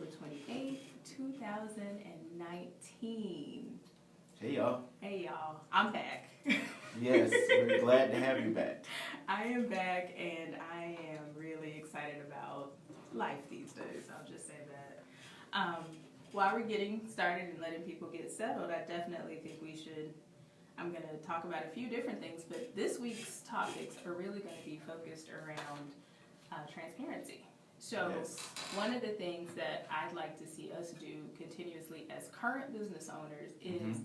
October 28th, 2019. Hey y'all. Hey y'all, I'm back. Yes, we're glad to have you back. I am back and I am really excited about life these days. I'll just say that. While we're getting started and letting people get settled, I definitely think we should. I'm going to talk about a few different things, but this week's topics are really going to be focused around transparency. So one of the things that I'd like to see us do continuously as current business owners is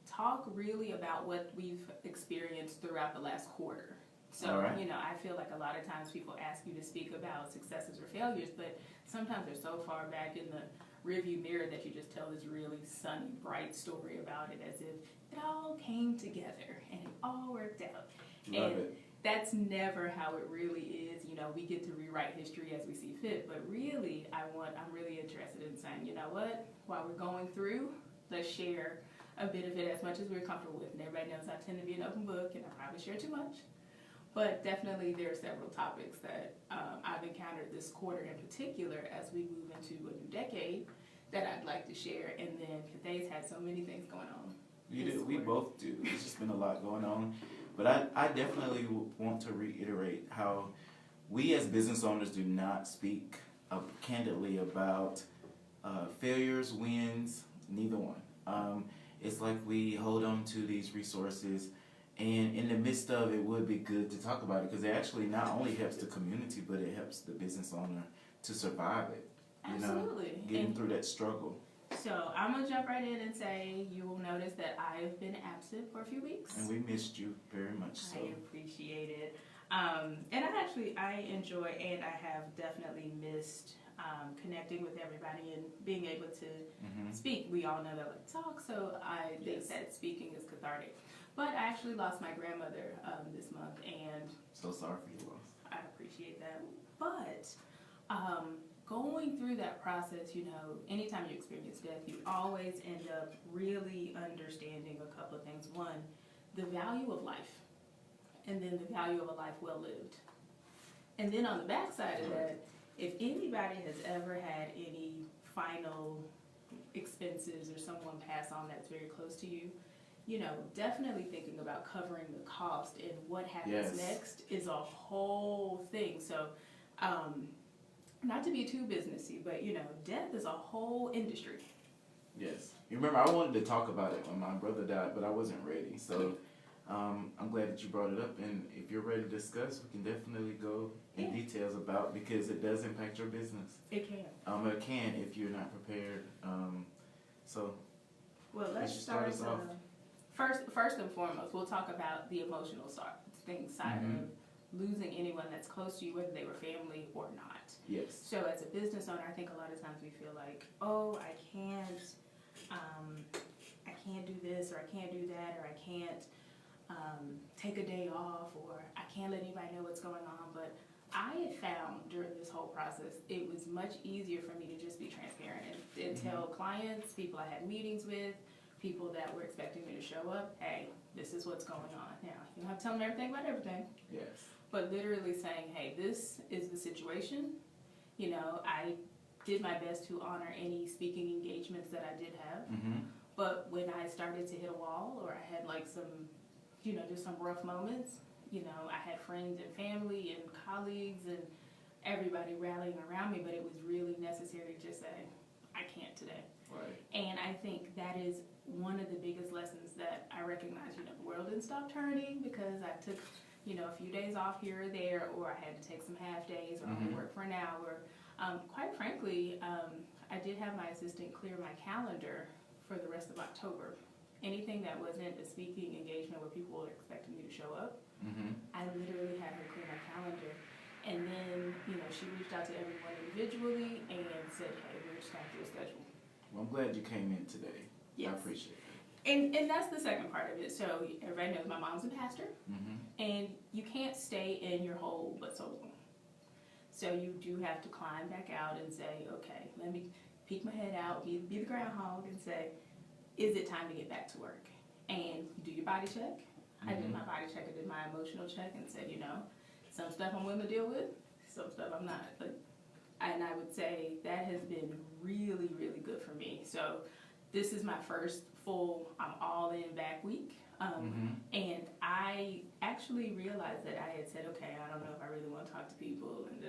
talk really about what we've experienced throughout the last quarter. So, I feel like a lot of times people ask you to speak about successes or failures, but sometimes they're so far back in the rearview mirror that you just tell this really sunny, bright story about it as if it all came together and it all worked out. Love it. That's never how it really is. We get to rewrite history as we see fit, but really, I'm really interested in saying, you know what, while we're going through, let's share a bit of it as much as we're comfortable with. And everybody knows I tend to be an open book and I probably share too much. But definitely there are several topics that I've encountered this quarter in particular as we move into a new decade that I'd like to share. And then Cathay's had so many things going on. We both do. There's just been a lot going on. But I definitely want to reiterate how we as business owners do not speak candidly about failures, wins, neither one. It's like we hold on to these resources, and in the midst of it would be good to talk about it because it actually not only helps the community, but it helps the business owner to survive it. Absolutely. Getting through that struggle. So I'm going to jump right in and say you will notice that I've been absent for a few weeks. And we missed you very much so. I appreciate it. And I enjoy and I have definitely missed connecting with everybody and being able to speak. We all know that I like to talk, so I think that speaking is cathartic. But I actually lost my grandmother this month, and so sorry for your loss. I appreciate that. But going through that process, anytime you experience death, you always end up really understanding a couple of things. One, the value of life, and then the value of a life well lived. And then on the backside of that, if anybody has ever had any final expenses or someone pass on that's very close to you, definitely thinking about covering the cost and what happens next is a whole thing. So, not to be too businessy, but death is a whole industry. Yes. You remember, I wanted to talk about it when my brother died, but I wasn't ready. So, I'm glad that you brought it up. And if you're ready to discuss, we can definitely go in details about because it does impact your business. It can. It can if you're not prepared. Well, let's start us off. First and foremost, we'll talk about the emotional side of losing anyone that's close to you, whether they were family or not. Yes. So as a business owner, I think a lot of times we feel like, oh, I can't do this, or I can't do that, or I can't take a day off, or I can't let anybody know what's going on. But I had found during this whole process, it was much easier for me to just be transparent and tell clients, people I had meetings with, people that were expecting me to show up, hey, this is what's going on. Now, you don't have to tell them everything about everything. Yes. But literally saying, hey, this is the situation. I did my best to honor any speaking engagements that I did have. But when I started to hit a wall, or I had like some, just some rough moments, I had friends and family and colleagues and everybody rallying around me, but it was really necessary to just say, I can't today. Right. And I think that is one of the biggest lessons that I recognize. The world didn't stop turning because I took, a few days off here or there, or I had to take some half days, or only work for an hour. Quite frankly, I did have my assistant clear my calendar for the rest of October. Anything that wasn't a speaking engagement where people were expecting me to show up, I literally had her clear my calendar. And then, she reached out to everyone individually and said, hey, we're just going through a schedule. Well, I'm glad you came in today. Yes. I appreciate it. And that's the second part of it. So everybody knows my mom's a pastor, and you can't stay in your hole but so long. So you do have to climb back out and say, okay, let me peek my head out, be the groundhog, and say, is it time to get back to work? And you do your body check. I did my body check. I did my emotional check and said, some stuff I'm willing to deal with, some stuff I'm not. And I I would say that has been really, really good for me. So this is my first full, I'm all in back week. And I actually realized that I had said, okay, I don't know if I really want to talk to people and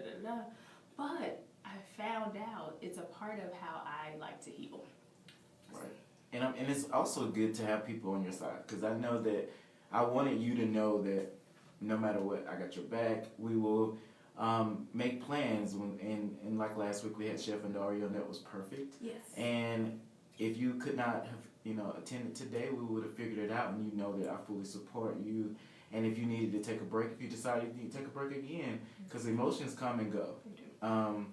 but I found out it's a part of how I like to heal. Right. And it's also good to have people on your side, because I know that I wanted you to know that no matter what, I got your back. We will make plans. And like last week, we had Chef and Dario, and that was perfect. Yes. And if you could not have, attended today, we would have figured it out, and you know that I fully support you. And if you needed to take a break, if you decided you need to take a break again, because emotions come and go. They do.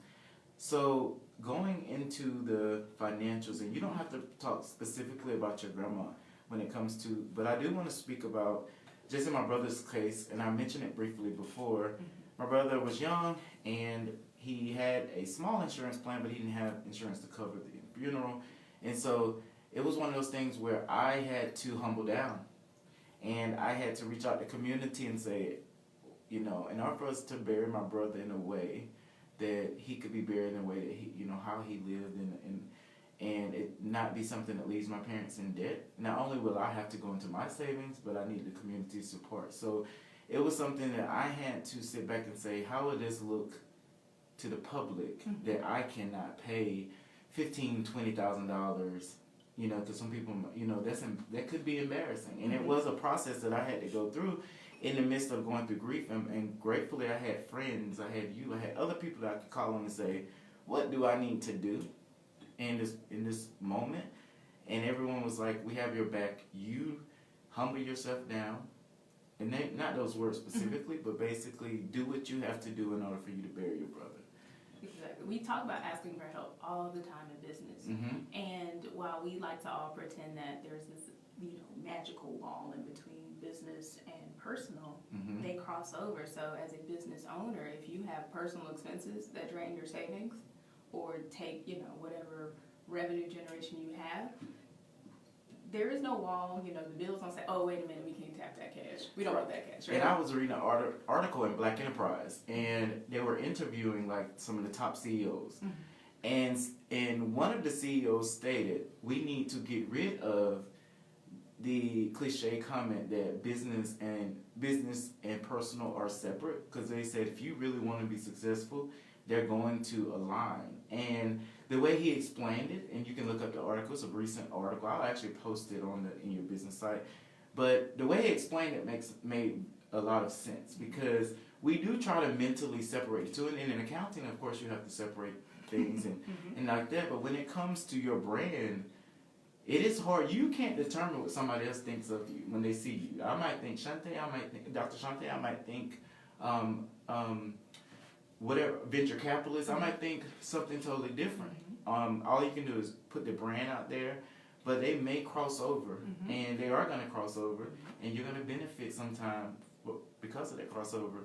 So going into the financials, and you don't have to talk specifically about your grandma when it comes to, but I do want to speak about, just in my brother's case, and I mentioned it briefly before, my brother was young, and he had a small insurance plan, but he didn't have insurance to cover the funeral. And so it was one of those things where I had to humble down, and I had to reach out to the community and say, in order for us to bury my brother in a way that he could be buried in a way that he, how he lived, and it not be something that leaves my parents in debt. Not only will I have to go into my savings, but I need the community support. So it was something that I had to sit back and say, how would this look to the public that I cannot pay $15,000-$20,000, because some people, that could be embarrassing. And it was a process that I had to go through in the midst of going through grief. And gratefully I had friends, I had you, I had other people that I could call on and say, what do I need to do in this moment? And everyone was like, we have your back. You humble yourself down. And not those words specifically, but basically do what you have to do in order for you to bury your brother. Exactly. We talk about asking for help all the time in business. And while we like to all pretend that there's this, magical wall in between business and personal, they cross over. So as a business owner, if you have personal expenses that drain your savings or take, whatever revenue generation you have, there is no wall. The bills don't say, oh, wait a minute, we can't tap that cash. We don't want that cash. Right? And I was reading an article in Black Enterprise, and they were interviewing like some of the top CEOs. And one of the CEOs stated, we need to get rid of the cliche comment that business and personal are separate, because they said if you really want to be successful, they're going to align. And the way he explained it, and you can look up the article, it's a recent article, I'll actually post it on the In Your Business site, but the way he explained it made a lot of sense, because we do try to mentally separate the two. And in accounting, of course, you have to separate things and like that, but when it comes to your brand, it is hard. You can't determine what somebody else thinks of you when they see you. I might think Shante, I might think Dr. Shante, I might think whatever, venture capitalist, I might think something totally different. All you can do is put the brand out there, but they may cross over, and they are going to cross over, and you're going to benefit sometime because of that crossover.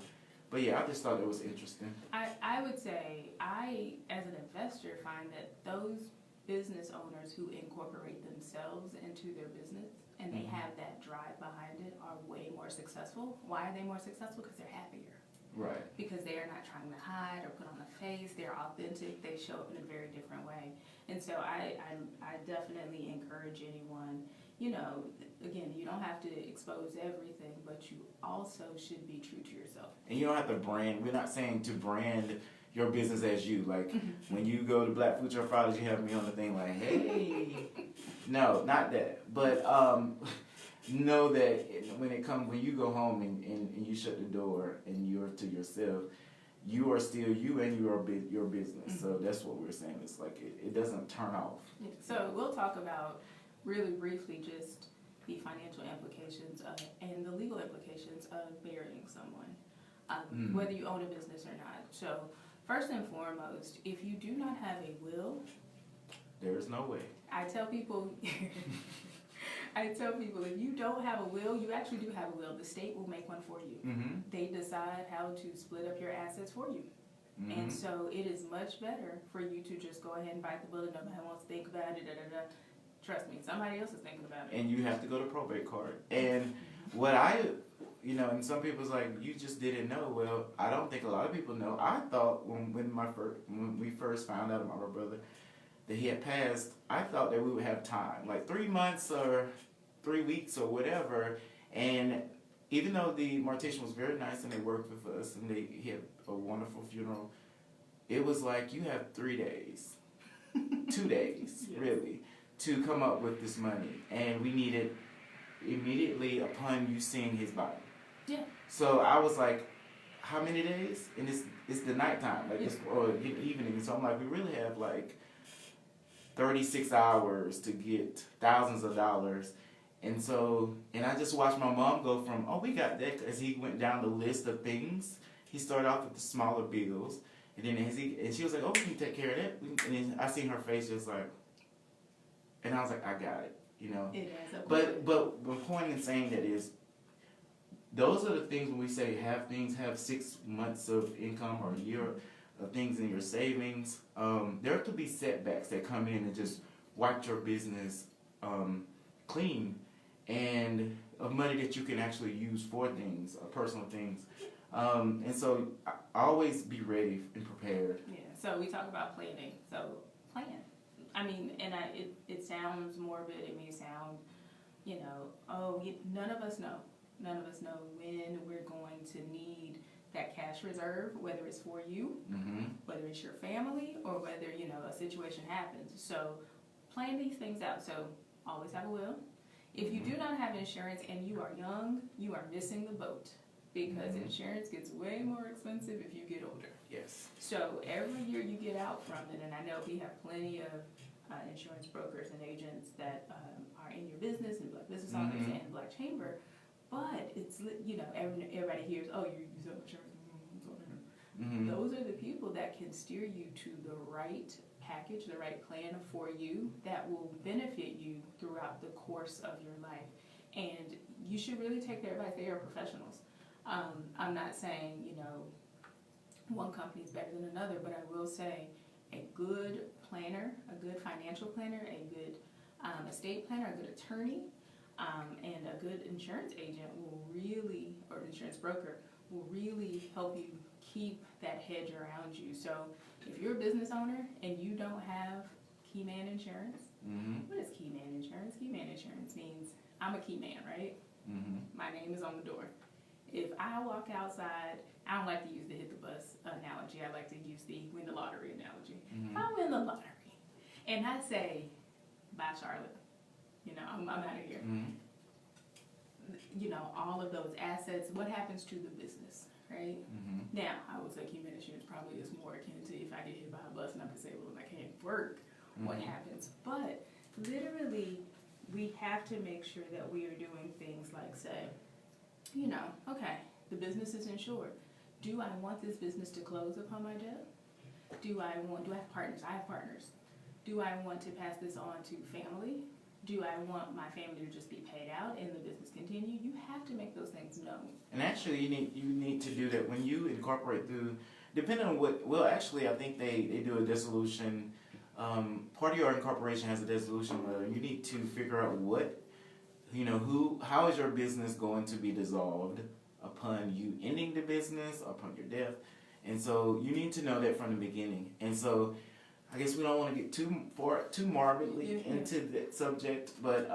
But yeah, I just thought it was interesting. I would say I, as an investor, find that those business owners who incorporate themselves into their business and they have that drive behind it are way more successful. Why are they more successful? Because they're happier. Right. Because they are not trying to hide or put on a face. They're authentic. They show up in a very different way. And so I definitely encourage anyone, again, you don't have to expose everything, but you also should be true to yourself. And you don't have to brand. We're not saying to brand your business as you. Like when you go to Black Food Truck Fridays, you have me on the thing like, hey. No, not that. But know that when you go home and you shut the door and you're to yourself, you are still you and you are your business. So that's what we're saying. It's like it doesn't turn off. Yeah. So we'll talk about really briefly just the financial implications and the legal implications of burying someone, whether you own a business or not. So first and foremost, if you do not have a will, there's no way. I tell people if you don't have a will, you actually do have a will. The state will make one for you. They decide how to split up your assets for you. And so it is much better for you to just go ahead and bite the bullet. Nobody wants to think about it. Trust me, somebody else is thinking about it. And you have to go to probate court. And what and some people's like, you just didn't know. Well, I don't think a lot of people know. I thought when we first found out about my brother that he had passed, I thought that we would have time, like 3 months or 3 weeks or whatever. And even though the mortician was very nice and they worked with us and he had a wonderful funeral, it was like, you have 3 days, 2 days, yes, really, to come up with this money. And we needed immediately upon you seeing his body. Yeah. So I was like, how many days? And it's the nighttime, like, or evening. So I'm like, we really have like 36 hours to get thousands of dollars. And so, and I just watched my mom go from, oh, we got that, as he went down the list of things. He started off with the smaller bills, and then and she was like, oh, we can take care of that. And then I seen her face just like, and I was like, I got it, you know. It is. But the point in saying that is, those are the things when we say have 6 months of income or a year of things in your savings. There could be setbacks that come in and just wipe your business clean, and of money that you can actually use for things, personal things. And so I always be ready and prepared. Yeah. So we talk about planning. So plan. I mean, and it sounds morbid. It may sound, none of us know. None of us know when we're going to need that cash reserve, whether it's for you, mm-hmm, whether it's your family, or whether, a situation happens. So plan these things out. So always have a will. If you do not have insurance and you are young, you are missing the boat, because mm-hmm, insurance gets way more expensive if you get older. Yes. So every year you get out from it, and I know we have plenty of insurance brokers and agents that are in your business and Black Business Owners mm-hmm, and Black Chamber, but it's, everybody hears, oh, you sell insurance. mm-hmm. Those are the people that can steer you to the right package, the right plan for you that will benefit you throughout the course of your life. And you should really take their advice. They are professionals. I'm not saying, one company is better than another, but I will say a good planner, a good financial planner, a good estate planner, a good attorney, and a good insurance agent or insurance broker will really help you keep that hedge around you. So if you're a business owner and you don't have key man insurance, mm-hmm, what is key man insurance? Key man insurance means I'm a key man, right? mm-hmm. My name is on the door. If I walk outside, I don't like to use the hit the bus analogy. I like to use the win the lottery analogy. Mm-hmm. If I win the lottery and I say, bye Charlotte, I'm out of here. Mm-hmm. All of those assets, what happens to the business, right? Mm-hmm. Now, I would say human insurance probably is more akin to if I get hit by a bus and I'm disabled and I can't work, mm-hmm, what happens? But literally, we have to make sure that we are doing things like say, okay, the business is insured. Do I want this business to close upon my death? Do I have partners? I have partners. Do I want to pass this on to family? Do I want my family to just be paid out and the business continue? You have to make those things known. And actually, you need to do that when you incorporate through, depending on I think they do a dissolution. Part of your incorporation has a dissolution where you need to figure out how is your business going to be dissolved upon you ending the business, upon your death. And so you need to know that from the beginning. And so I guess we don't want to get too morbidly into that subject, but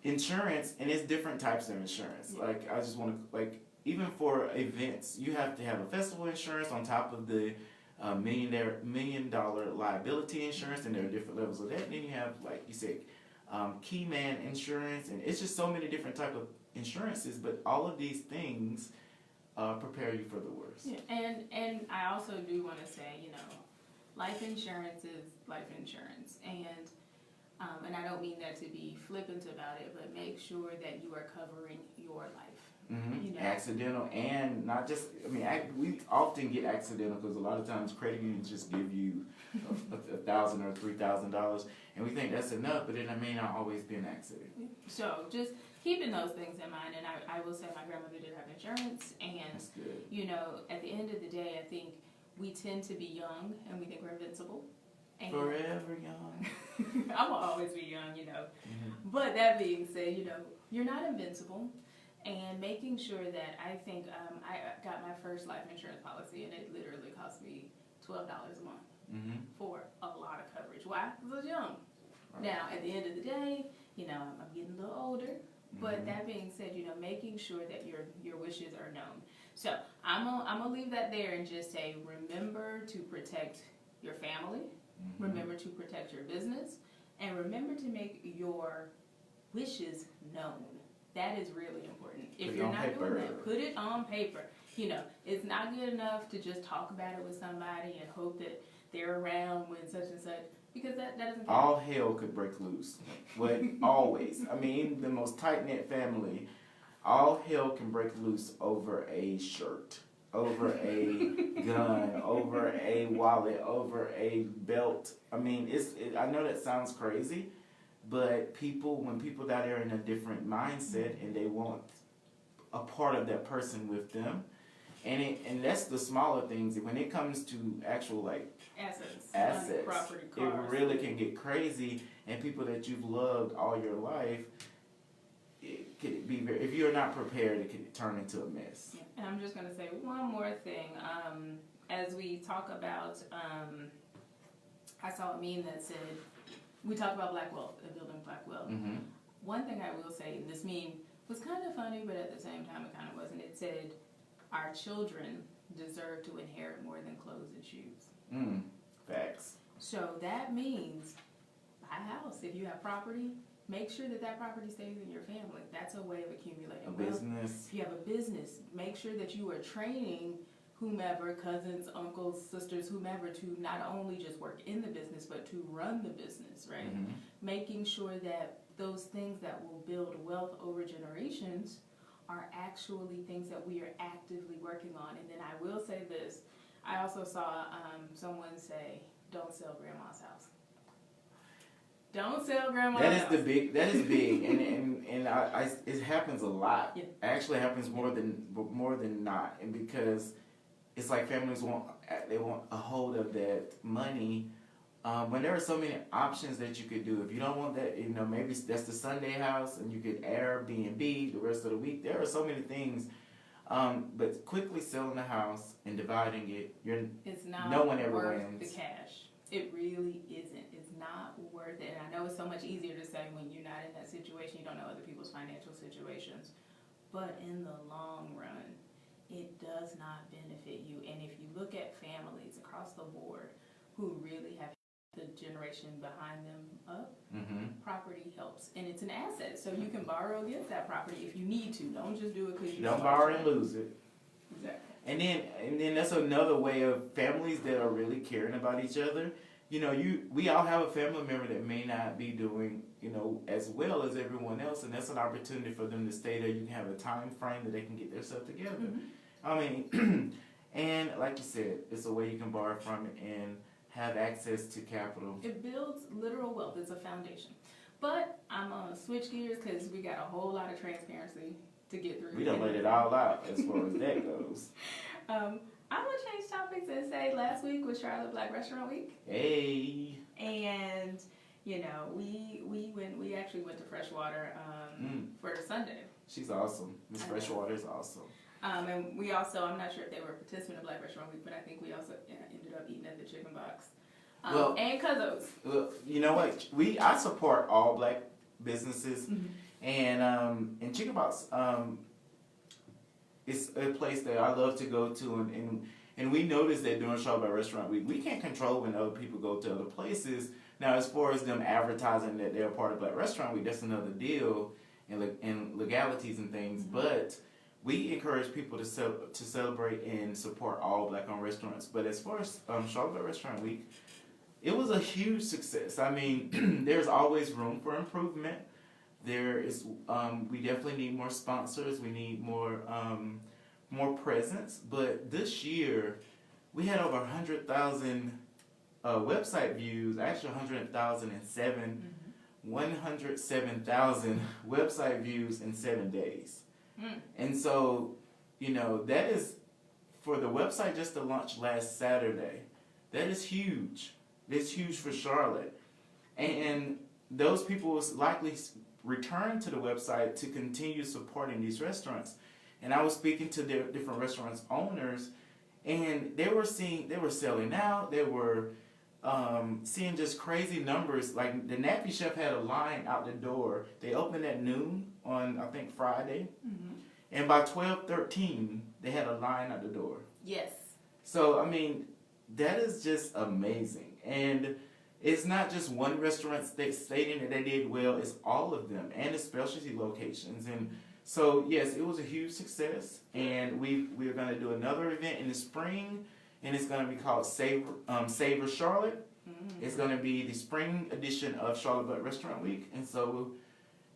insurance, and it's different types of insurance. Yeah. Like, I just want to, even for events, you have to have a festival insurance on top of the $1 million liability insurance, and there are different levels of that. And then you have, like you said, key man insurance, and it's just so many different types of insurances, but all of these things prepare you for the worst. Yeah, and I also do want to say, life insurance is life insurance, and I don't mean that to be flippant about it, but make sure that you are covering your life. Mm-hmm. Accidental, and not just, we often get accidental because a lot of times credit unions just give you $1,000 or $3,000, and we think that's enough, but it may not always be an accident. So just keeping those things in mind, and I will say my grandmother did have insurance, and That's good. at the end of the day, I think we tend to be young and we think we're invincible. And forever young. I'm gonna always be young, you know. Mm-hmm. But that being said, you know, you're not invincible. And making sure that I think I got my first life insurance policy, and it literally cost me $12 a month Mm-hmm. for a lot of coverage. Why? Because I was young. Right. Now, at the end of the day, you know, I'm getting a little older. But Mhm. that being said, you know, making sure that your wishes are known. So I'm gonna leave that there and just say, remember to protect your family, Mhm. remember to protect your business, and remember to make your wishes known. That is really important. If you're not doing that, put it on paper. You know, it's not good enough to just talk about it with somebody and hope that they're around when such and such, because that doesn't count. All hell could break loose. But always. I mean, the most tight-knit family, all hell can break loose over a shirt, over a gun, over a wallet, over a belt. I mean, I know that sounds crazy, but when people out there are in a different mindset and they want a part of that person with them, and that's the smaller things. When it comes to actual like assets, money, property, cars, it really can get crazy. And people that you've loved all your life, it could be if you're not prepared, it could turn into a mess. Yeah. And I'm just gonna say one more thing. As we talk about, I saw a meme that said, we talk about black wealth and building black wealth. Mm-hmm. One thing I will say, this meme was kind of funny, but at the same time it kind of wasn't. It said, our children deserve to inherit more than clothes and shoes. Facts. So that means buy a house. If you have property, make sure that property stays in your family. That's a way of accumulating A wealth. business. If you have a business, make sure that you are training whomever, cousins, uncles, sisters, whomever, to not only just work in the business, but to run the business, right? Mm-hmm. Making sure that those things that will build wealth over generations are actually things that we are actively working on. And then I will say this, I also saw someone say, don't sell grandma's house. Don't sell grandma's house. That is big, and it happens a lot. Yeah. It actually happens more than not, and because it's like families want a hold of that money. When there are so many options that you could do, if you don't want that, you know, maybe that's the Sunday house, and you could Airbnb the rest of the week. There are so many things, but quickly selling the house and dividing it, it's not no one ever worth wins. the cash. It really isn't. It's not worth it. And I know it's so much easier to say when you're not in that situation, you don't know other people's financial situations. But in the long run, it does not benefit you. And if you look at families across the board who really have the generation behind them up, property helps. And it's an asset. So you can borrow against that property if you need to. Don't just do it because you Don't borrow and lose it. Exactly. And then that's another way of families that are really caring about each other. You know, we all have a family member that may not be doing, you know, as well as everyone else, and that's an opportunity for them to stay there. You can have a time frame that they can get themselves together. I mean, and like you said, it's a way you can borrow from it and have access to capital. It builds literal wealth. It's a foundation. But I'm gonna switch gears because we got a whole lot of transparency to get through. We done laid it all out as far as that goes. I'm gonna change topics and say last week was Charlotte Black Restaurant Week. Hey. And you know, we actually went to Freshwater for Sunday. She's awesome. Miss Freshwater is awesome. And we also, I'm not sure if they were a participant of Black Restaurant Week, but I think we also ended up eating at the Chicken Box. And Cuzzo's. Well, you know what? I support all black businesses, and Chicken Box, it's a place that I love to go to, and we noticed that during Charlotte Black Restaurant Week, we can't control when other people go to other places. Now, as far as them advertising that they're part of Black Restaurant Week, that's another deal, and legalities and things, but we encourage people to celebrate and support all black-owned restaurants. But as far as Charlotte Black Restaurant Week, it was a huge success. I mean, there's always room for improvement. There is, we definitely need more sponsors. We need more presence. But this year, we had over 100,000 website views. Actually, 107,000 website views in 7 days. And so, you know, that is, for the website just to launch last Saturday, that is huge. It's huge for Charlotte. And those people will likely return to the website to continue supporting these restaurants. And I was speaking to their different restaurants owners, and they were selling out. They were seeing just crazy numbers. Like the Nappy Chef had a line out the door. They opened at noon on, I think, Friday. Mm-hmm. And by 12:13, they had a line out the door. Yes. So, I mean, that is just amazing. And it's not just one restaurant stating that they did well. It's all of them and the specialty locations. And so, yes, it was a huge success. And we're going to do another event in the spring. And it's going to be called Savor Charlotte. Mm-hmm. It's going to be the spring edition of Charlotte Butt Restaurant Week. And so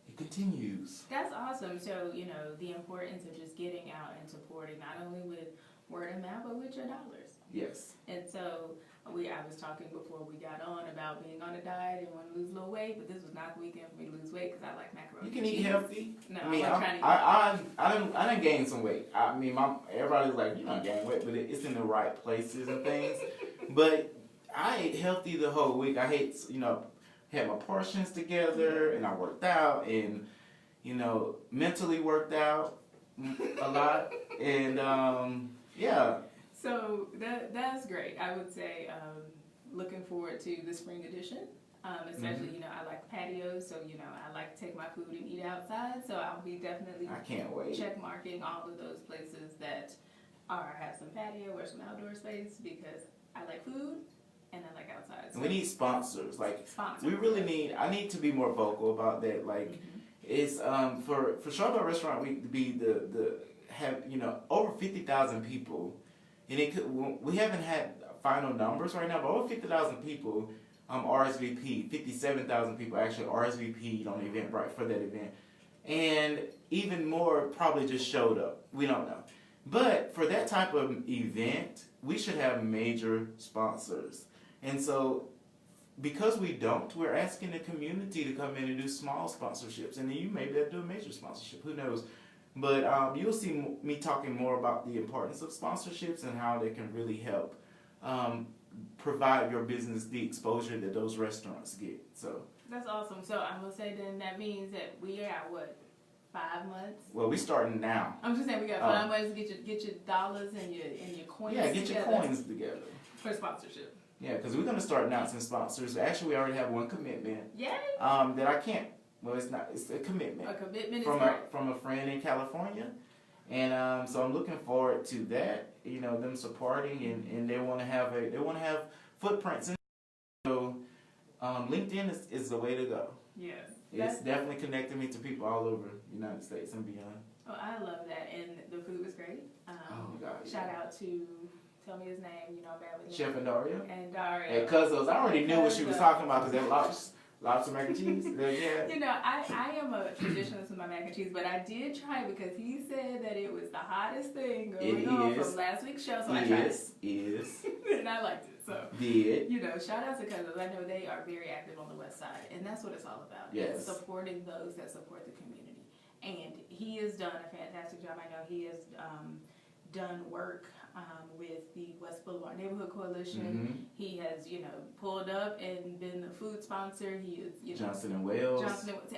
it continues. That's awesome. So, the importance of just getting out and supporting, not only with word of mouth, but with your dollars. Yes. And so I was talking before we got on about being on a diet and want to lose a little weight, but this was not the weekend for me to lose weight because I like macaroni. You can eat healthy. No, I mean, I'm trying to I didn't gain some weight. I mean, everybody's like, you don't gain weight, but it's in the right places and things. But I ate healthy the whole week. I had my portions together, and I worked out, and mentally worked out a lot, and yeah. So that's great. I would say looking forward to the spring edition, especially, Mm-hmm. I like patios, so, I like to take my food and eat outside, so I'll be definitely I can't wait. check marking all of those places that have some patio or some outdoor space because I like food and I like outside. So we need sponsors. Sponsors. We really need, I need to be more vocal about that. Like, mm-hmm. It's, for Charlotte Restaurant Week to be have, over 50,000 people. And we haven't had final numbers right now, but over 50,000 people RSVP, 57,000 people actually RSVP'd on the Eventbrite for that event. And even more probably just showed up. We don't know. But for that type of event, we should have major sponsors. And so because we don't, we're asking the community to come in and do small sponsorships. And then you may be able to do a major sponsorship. Who knows? But you'll see me talking more about the importance of sponsorships and how they can really help provide your business the exposure that those restaurants get. So that's awesome. So I will say then that means that we are at what, 5 months? Well, we starting now. I'm just saying we got 5 months to get your dollars and your coins. Yeah, get your coins together for sponsorship. Yeah, because we're gonna start announcing sponsors. Actually, we already have one commitment. Yay! That I can't. Well, it's not. It's a commitment. A commitment from a friend in California, and so I'm looking forward to that. Them supporting, and they want to have footprints in. So, LinkedIn is the way to go. Yes, it's definitely connecting me to people all over the United States and beyond. Oh, I love that, and the food was great. Oh God! Shout out to. Tell me his name. I'm bad with Chef and Daria. And Daria. Hey, Cuzzo's. I already knew what she was talking about because that lobster mac and cheese. Yeah. I am a traditionalist with my mac and cheese, but I did try it because he said that it was the hottest thing going on from last week's show, so I tried it. And I liked it, so. Shout out to Cuzzo's. I know they are very active on the west side, and that's what it's all about. Yes. Supporting those that support the community. And he has done a fantastic job. I know he has done work with the West Boulevard Neighborhood Coalition. Mm-hmm. He has, pulled up and been the food sponsor. He is, Johnson and Wales.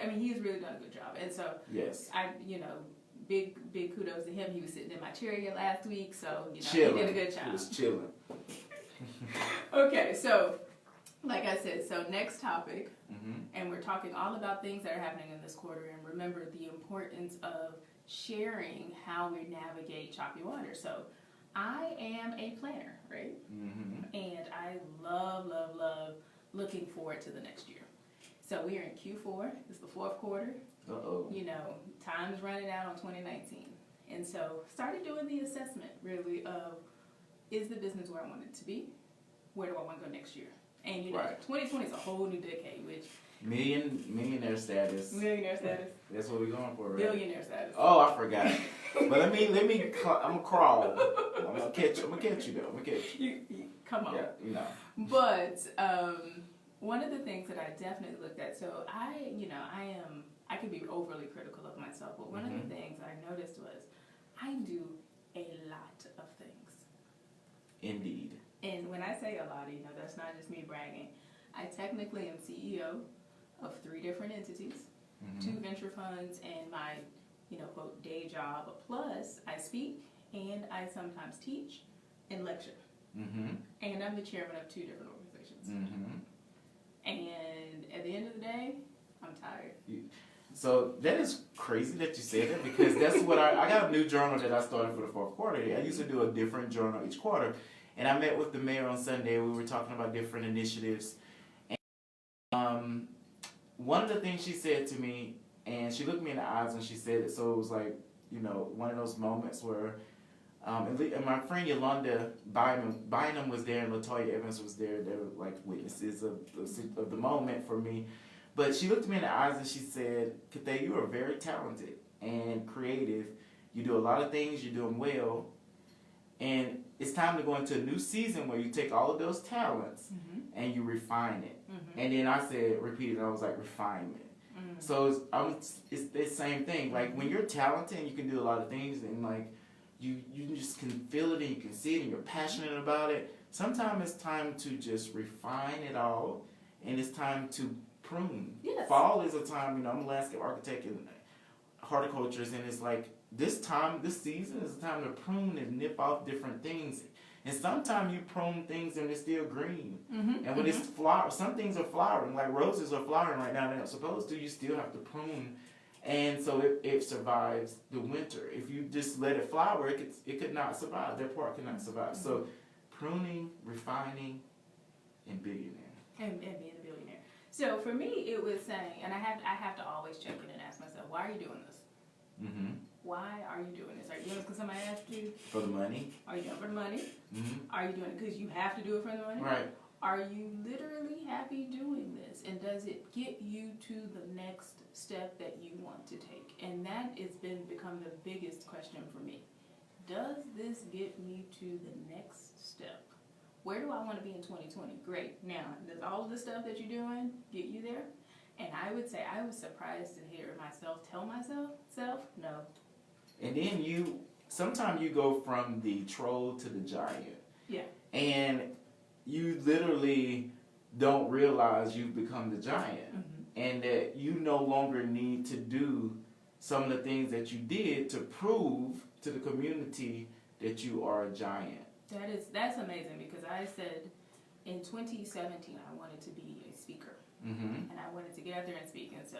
I mean, he's really done a good job. And so, yes, big kudos to him. He was sitting in my chair here last week, so he chilling. did a good job. He was chilling. Okay, so like I said, so next topic, mm-hmm. and we're talking all about things that are happening in this quarter. And remember the importance of sharing how we navigate choppy water. So I am a planner, right? Mm-hmm. And I love looking forward to the next year. So we are in Q4. It's the fourth quarter. Uh-oh. Time's running out on 2019. And so started doing the assessment, really, of is the business where I want it to be? Where do I want to go next year? And, right. 2020 is a whole new decade, which... Millionaire status. Millionaire status. That's what we're going for, right? Billionaire status. Oh, I forgot. But let me. I'm gonna crawl. I'm gonna catch you though. I'm gonna catch you. Come on. Yeah, But one of the things that I definitely looked at. So I can be overly critical of myself, but one mm-hmm. of the things I noticed was I do a lot of things. Indeed. And when I say a lot, that's not just me bragging. I technically am CEO of 3 different entities, 2 venture funds, and my, quote, day job. Plus, I speak and I sometimes teach and lecture. And I'm the chairman of 2 different organizations. And at the end of the day, I'm tired. So that is crazy that you said that, because that's what I got a new journal that I started for the 4th quarter. I used to do a different journal each quarter. And I met with the mayor on Sunday. We were talking about different initiatives. And one of the things she said to me, and she looked me in the eyes when she said it, so it was like, one of those moments where, and my friend Yolanda Bynum was there, and LaToya Evans was there. They were like witnesses of the moment for me. But she looked me in the eyes and she said, Kathay, you are very talented and creative. You do a lot of things, you do them well. And it's time to go into a new season where you take all of those talents and you refine it. And then I said, repeated, I was like, refinement. So it's the same thing. Like when you're talented and you can do a lot of things, and like you just can feel it and you can see it and you're passionate about it. Sometimes it's time to just refine it all, and it's time to prune. Yes. Fall is a time, I'm a landscape architect and horticulturist, and it's like this season is a time to prune and nip off different things. And sometimes you prune things and they're still green. And when it's some things are flowering, like roses are flowering right now, they're not supposed to, you still have to prune. And so it survives the winter. If you just let it flower, it could not survive. Their part cannot survive. So pruning, refining, and billionaire. And being a billionaire. So for me, it was saying, and I have to always check in and ask myself, why are you doing this? Why are you doing this? Are you doing this because somebody asked you? For the money. Are you doing it for the money? Are you doing it because you have to do it for the money? Right. Are you literally happy doing this? And does it get you to the next step that you want to take? And that has become the biggest question for me. Does this get me to the next step? Where do I want to be in 2020? Great. Now, does all of the stuff that you're doing get you there? And I would say I was surprised to hear myself tell myself, no. And then sometimes you go from the troll to the giant. Yeah. And you literally don't realize you've become the giant. And that you no longer need to do some of the things that you did to prove to the community that you are a giant. That's amazing, because I said in 2017 I wanted to be a speaker. And I wanted to get out there and speak. And so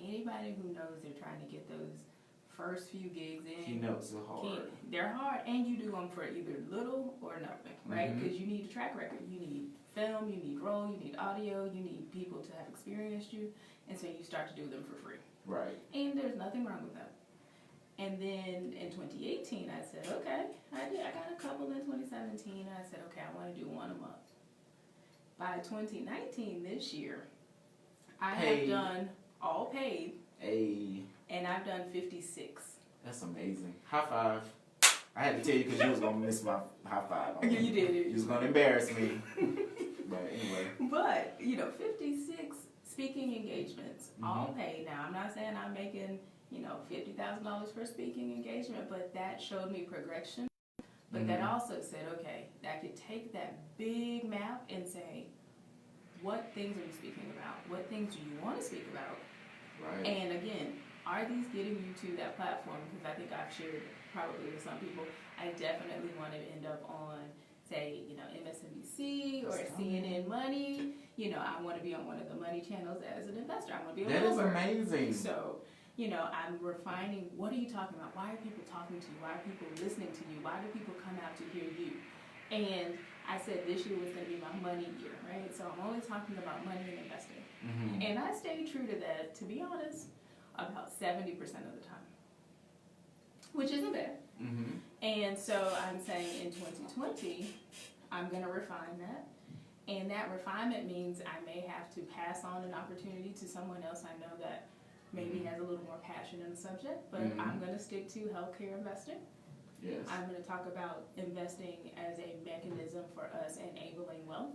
anybody who knows they're trying to get those first few gigs in. Keynotes are hard. They're hard, and you do them for either little or nothing, right? Because you need a track record. You need film, you need roll, you need audio, you need people to have experienced you. And so you start to do them for free. Right. And there's nothing wrong with that. And then in 2018, I said, okay, I got a couple in 2017. And I said, okay, I want to do one a month. By 2019, this year, I have done all paid. And I've done 56. That's amazing. High five. I had to tell you because you was going to miss my high five. Yeah, you did it. You was going to embarrass me. But anyway. But, 56 speaking engagements, all paid. Now, I'm not saying I'm making, $50,000 for speaking engagement, but that showed me progression. But that also said, okay, I could take that big map and say, what things are you speaking about? What things do you want to speak about? Right. And again, are these getting you to that platform? Because I think I've shared probably with some people, I definitely want to end up on, say, MSNBC or CNN Money. I want to be on one of the money channels as an investor. I want to be on That is amazing. So, I'm refining, what are you talking about? Why are people talking to you? Why are people listening to you? Why do people come out to hear you? And I said this year was going to be my money year, right? So I'm only talking about money and investing. And I stayed true to that, to be honest, about 70% of the time, which isn't bad. And so I'm saying in 2020, I'm going to refine that. And that refinement means I may have to pass on an opportunity to someone else I know that maybe has a little more passion in the subject, but I'm going to stick to healthcare investing. Yes. I'm going to talk about investing as a mechanism for us enabling wealth.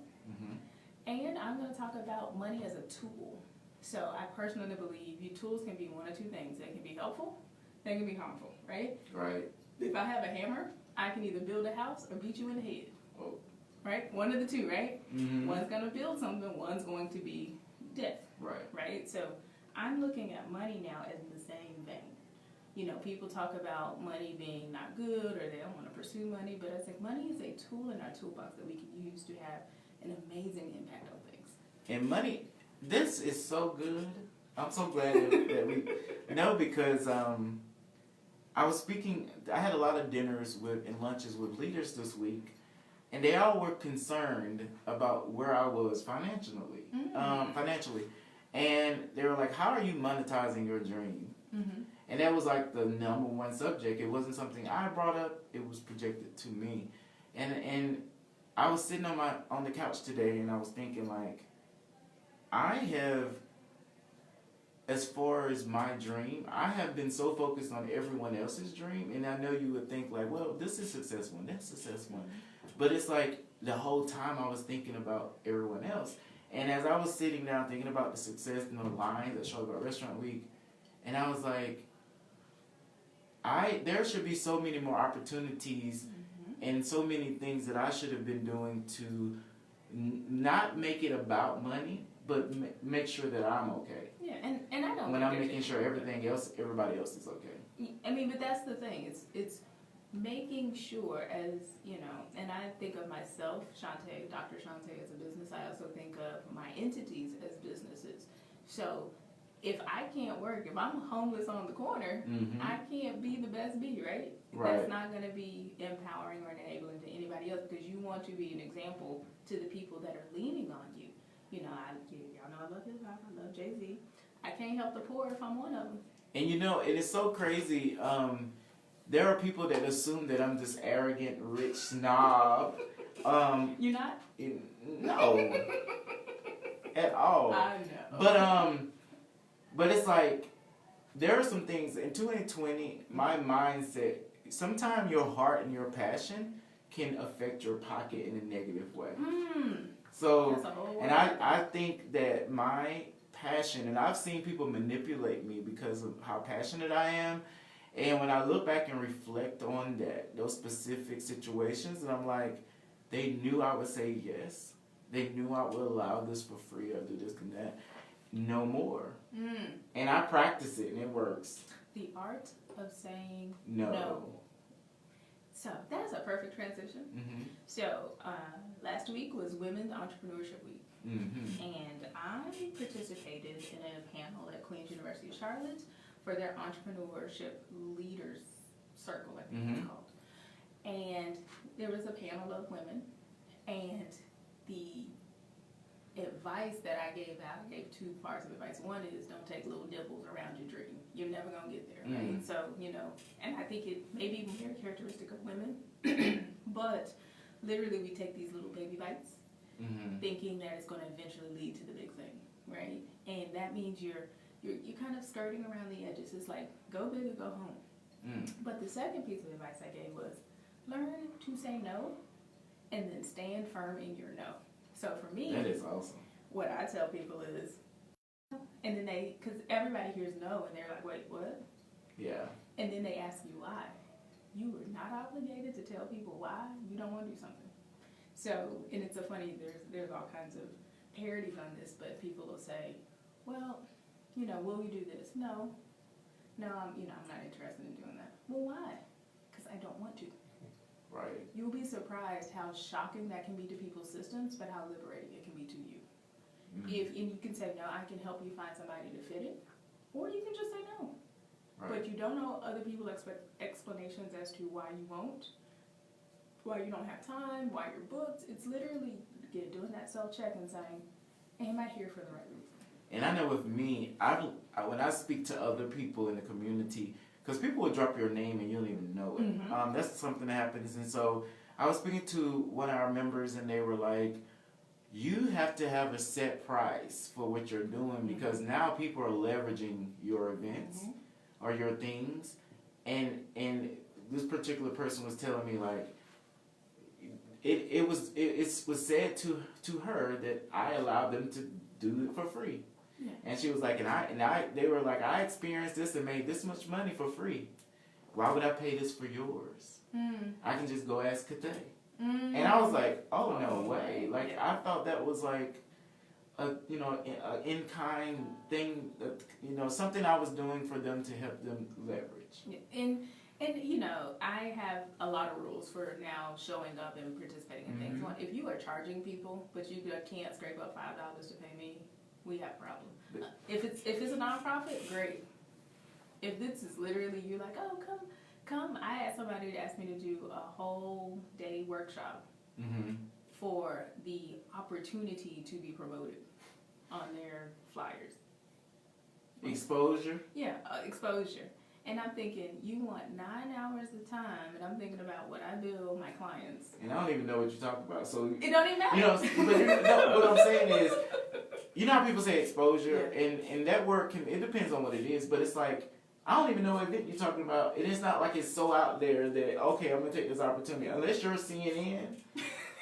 And I'm going to talk about money as a tool. So I personally believe your tools can be one or two things. They can be helpful, they can be harmful, right? Right. If I have a hammer, I can either build a house or beat you in the head. Oh. right? One of the two, right? Mm-hmm. One's going to build something, one's going to be death, Right. right? So I'm looking at money now as the same vein. You know, people talk about money being not good or they don't want to pursue money, but I think money is a tool in our toolbox that we can use to have an amazing impact on things. And money, this is so good. I'm so glad that we know, because I was speaking, I had a lot of dinners and lunches with leaders this week, and they all were concerned about where I was financially. And they were like, how are you monetizing your dream? Mm-hmm. And that was like the number one subject. It wasn't something I brought up, it was projected to me. And I was sitting on the couch today, and I was thinking, like, I have, as far as my dream, I have been so focused on everyone else's dream, and I know you would think, like, well, this is successful, and that's successful. But it's like the whole time I was thinking about everyone else. And as I was sitting down thinking about the success and the lines that showed about Restaurant Week, and I was like, there should be so many more opportunities and so many things that I should have been doing to not make it about money, but make sure that I'm okay. Yeah, and I don't. When I'm making sure everybody else is okay. I mean, but that's the thing. It's making sure, as you know, and I think of myself, Shantae, Dr. Shantae, as a business. I also think of my entities as businesses. So if I can't work, if I'm homeless on the corner, I can't be the best me, right? That's not going to be empowering or enabling to anybody else, because you want to be an example to the people that are leaning on you. You know, y'all know I love hip hop, I love Jay-Z. I can't help the poor if I'm one of them. And you know, it is so crazy. There are people that assume that I'm this arrogant, rich snob. You're not? No. At all. I know. But it's like, there are some things, in 2020, my mindset, sometimes your heart and your passion can affect your pocket in a negative way. So, and I think that my passion, and I've seen people manipulate me because of how passionate I am, and when I look back and reflect on those specific situations, and I'm like, they knew I would say yes. They knew I would allow this for free or do this and that. No more. And I practice it, and it works. The art of saying no. So that's a perfect transition. So last week was Women's Entrepreneurship Week. And I participated in a panel at Queen's University of Charlotte for their Entrepreneurship Leaders Circle, I think it's called. And there was a panel of women, and the advice that I gave out, I gave two parts of advice. One is, don't take little nibbles around your dream. You're never going to get there, right? So, you know, and I think it may be very characteristic of women, but literally we take these little baby bites, thinking that it's going to eventually lead to the big thing, right? And that means you're kind of skirting around the edges. It's like, go big or go home. But the second piece of advice I gave was, learn to say no, and then stand firm in your no. So for me, that is awesome. What I tell people is, and then because everybody hears no, and they're like, wait, what? Yeah. And then they ask you why. You are not obligated to tell people why you don't want to do something. So, and it's so funny, there's all kinds of parodies on this, but people will say, well, you know, will you do this? No, I'm not interested in doing that. Well, why? Because I don't want to. Right. You'll be surprised how shocking that can be to people's systems, but how liberating it can be to you. And you can say, no, I can help you find somebody to fit it, or you can just say no. Right. But you don't know other people's explanations as to why you won't, why you don't have time, why you're booked. It's literally doing that self-check and saying, am I here for the right reason? And I know with me, when I speak to other people in the community, because people will drop your name and you don't even know it. That's something that happens. And so I was speaking to one of our members, and they were like, you have to have a set price for what you're doing, because now people are leveraging your events or your things. And this particular person was telling me, like, it was said to her that I allowed them to do it for free. Yeah. And she was like, they were like, I experienced this and made this much money for free. Why would I pay this for yours? I can just go ask Candid. And I was like, oh, no way. Like, yeah. I thought that was like a, you know, a in-kind thing, that, you know, something I was doing for them to help them leverage. Yeah. And you know, I have a lot of rules for now showing up and participating in things. One, if you are charging people, but you can't scrape up $5 to pay me, we have a problem. If it's a nonprofit, great. If this is literally you're like, oh, come. I had somebody to ask me to do a whole day workshop for the opportunity to be promoted on their flyers. Exposure? Yeah, exposure. And I'm thinking, you want 9 hours of time, and I'm thinking about what I bill my clients. And I don't even know what you're talking about. So it don't even matter. You know, what I'm saying is, you know how people say exposure, yeah. and that word it depends on what it is, but it's like, I don't even know what event you're talking about. It is not like it's so out there that, okay, I'm going to take this opportunity. Unless you're CNN.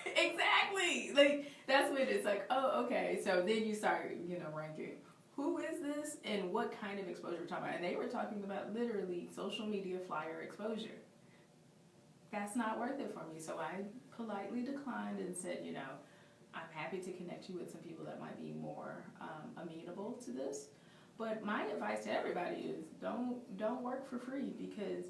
Exactly. Like, that's when it's like, oh, okay. So then you start, you know, ranking. Who is this and what kind of exposure we're talking about? And they were talking about literally social media flyer exposure. That's not worth it for me. So I politely declined and said, you know, I'm happy to connect you with some people that might be more amenable to this. But my advice to everybody is don't work for free, because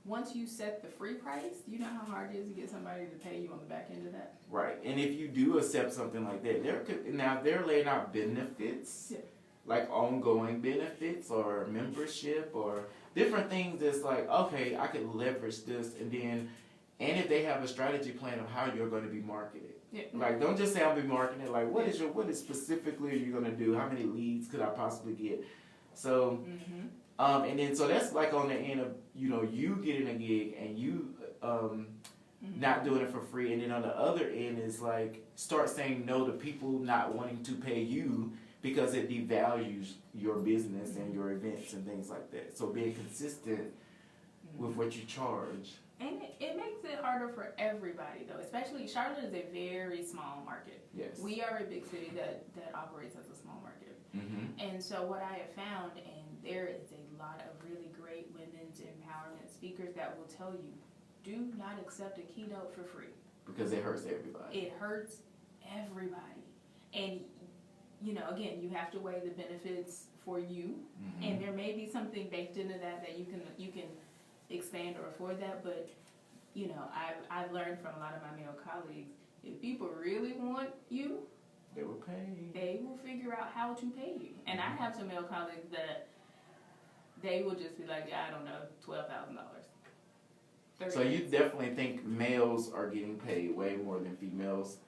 once you set the free price, you know how hard it is to get somebody to pay you on the back end of that? Right. And if you do accept something like that, they're laying out benefits. Yeah. Like ongoing benefits or membership or different things that's like, okay, I could leverage this, and if they have a strategy plan of how you're going to be marketed. Yeah. Like, don't just say I'll be marketing. Like, what is specifically are you going to do? How many leads could I possibly get? So, and then so that's like on the end of, you know, you getting a gig and you not doing it for free, and then on the other end is like start saying no to people not wanting to pay you, because it devalues your business and your events and things like that. So being consistent with what you charge. And it makes it harder for everybody, though. Especially, Charlotte is a very small market. Yes. We are a big city that operates as a small market. And so what I have found, and there is a lot of really great women's empowerment speakers that will tell you, do not accept a keynote for free. Because it hurts everybody. It hurts everybody. And you know, again, you have to weigh the benefits for you, and there may be something baked into that you can expand or afford that. But you know, I've learned from a lot of my male colleagues, if people really want you, they will pay. They will figure out how to pay you. And I have some male colleagues that they will just be like, yeah, I don't know, $12,000. So you definitely think males are getting paid way more than females?